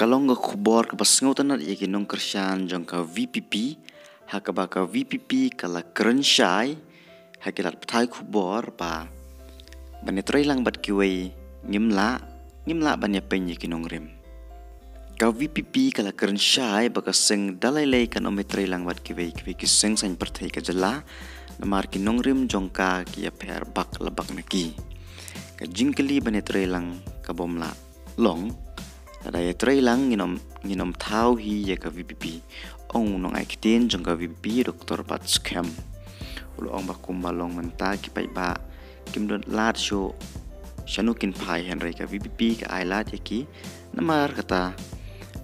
Kalau nggak kubor ke pasngutan ya kinong kersian jong ka VPP, hakabaka VPP kala keren syai, hakilat petai kubor pa. Banetray lang bat kiway ngimla banya penye kinong rim. Ka VPP kala keren syai baka seng dalai lay kan ometray lang bat kiway kiseng sain pertai ka jala, namar kinong rim jong ka kia per bak labak naki. Ka jingkeli banetray lang ka bomla long. Nadaya tray lang nginom tau hi ya ka VPP. Ong nong aikitin jong ka VPP Dr. Pat Scam. Ulo ong bakum balong menta kipai ba kim dot lat show shanukin pai henry ka VPP ka ai lat yaki namar kata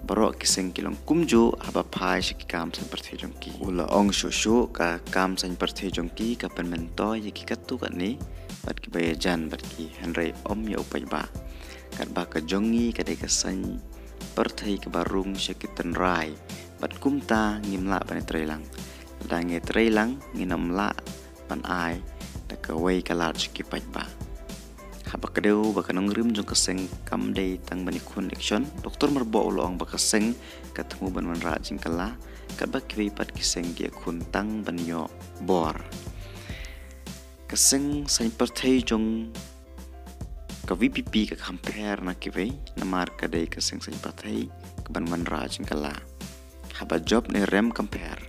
barok kiseng kilong kumjo haba pai shiki kam san parthe jongki. Ulo ong show ka kam san parthe jongki ka penmento yaki katu ka ni bat ki bayajan bat ki henry om ya upai ba. Kat baka jongi kadai kasan perthai ke barung syakitan rai bat kumta ngimla ban trailang dange trailang nginamla ban ai da kawai kalat skipat ba haba kadeu baka nongrim jong kaseng kam dei tang bani connection doktor merbo ulong baka seng katemu ban man rajing kala kat bak kiwei pat kiseng dia kun tang ban yo bor kaseng sain perthai jong ka VPP ka compare na kiway na marka day ka sing pathai ka ban rajing kala haba job ni rem compare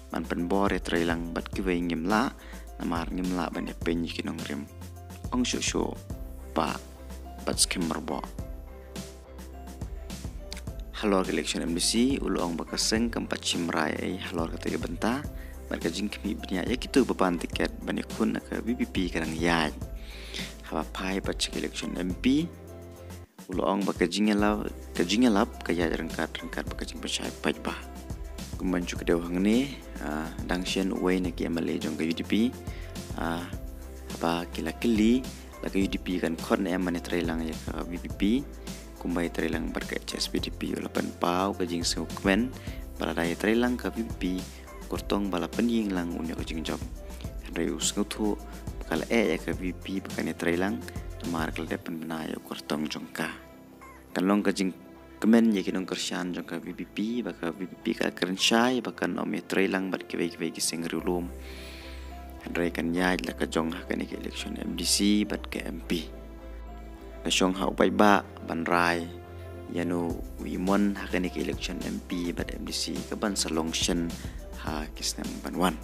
man penbore trailang bat kiway ngimla na mar ngimla ban ya penyi kinong rem ong sho pa bat skimmer bo halor election MDC ulo ong baka seng kampat chimrai ay halor ka tiga benta barka jing kami benya ya kitu beban tiket ban kun ka VPP karang yai haba pai baca election MP ulo ong baka jingelap kaya rengkat baka jing percaya pai ba kumban cu kedau hang ni dangsien uai na ki amale jong ka UDP haba kila kili la ka UDP kan kon em mane trailang ya ka VPP kumbai trailang barka HSBDP ulapan pau ka jing sukmen baladai trailang ka VPP kurtong bala penying lang unyo ka jing job handai us ngutu kala ya ka VP bakane trailang tamar kala depan benaya kurtong jongka kalong ka jing kemen ya kinong kersian jongka VPP baka VPP ka keren syai baka nom ya trailang bat kiwai kiseng rilum handai kan ya la ka jong ha kan election MDC bat ke MP ka syong ha upai ba ban rai yanu wimon ha kan election MP bat MDC ka ban salong shen ha kisnam ban wan